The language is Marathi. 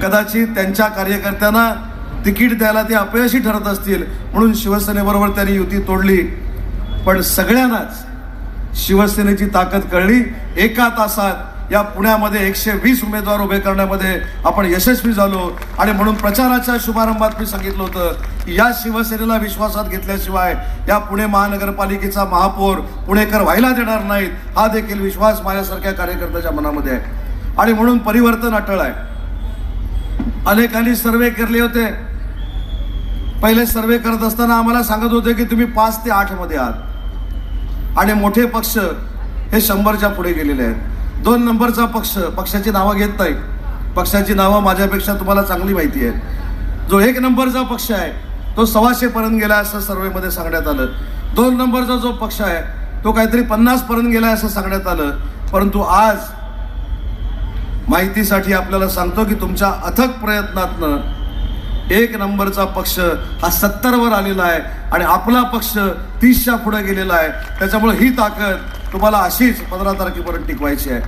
कदाचित त्यांच्या कार्यकर्त्यांना तिकीट द्यायला ते अपयशी ठरत असतील म्हणून शिवसेनेबरोबर त्यांनी युती तोडली. पण सगळ्यांनाच शिवसेनेची ताकद कळली. एका तासात या पुण्यामध्ये 120 उमेदवार उभे करण्यामध्ये आपण यशस्वी झालो. आणि म्हणून प्रचाराच्या शुभारंभात मी सांगितलं होतं की या शिवसेनेला विश्वासात घेतल्याशिवाय या पुणे महानगरपालिकेचा महापौर पुणेकर व्हायला देणार नाहीत, हा देखील विश्वास माझ्यासारख्या कार्यकर्त्याच्या मनामध्ये आहे. आणि म्हणून परिवर्तन अटळ आहे. अनेकांनी सर्वे केले होते. पहिले सर्वे करत असताना आम्हाला सांगत होते की तुम्ही 5 ते 8 मध्ये आहात आणि मोठे पक्ष हे 100च्या पुढे गेलेले आहेत. 2 नंबरचा पक्ष, पक्षाची नावं घेत नाही, पक्षाची नावं माझ्यापेक्षा तुम्हाला चांगली माहिती आहे. जो 1 नंबरचा पक्ष आहे तो 125 पर्यंत गेला असं सर्वेमध्ये सांगण्यात आलं. 2 नंबरचा जो पक्ष आहे तो काहीतरी 50 पर्यंत गेला असं सांगण्यात आलं. परंतु आज माहितीसाठी आपल्याला सांगतो की तुमच्या अथक प्रयत्नातनं 1 नंबरचा पक्ष हा 70 वर आलेला आहे आणि आपला पक्ष 30च्या पुढे गेलेला आहे. त्याच्यामुळे ही ताकद तुम्हाला अशीच 15 तारखेपर्यंत टिकवायची आहे.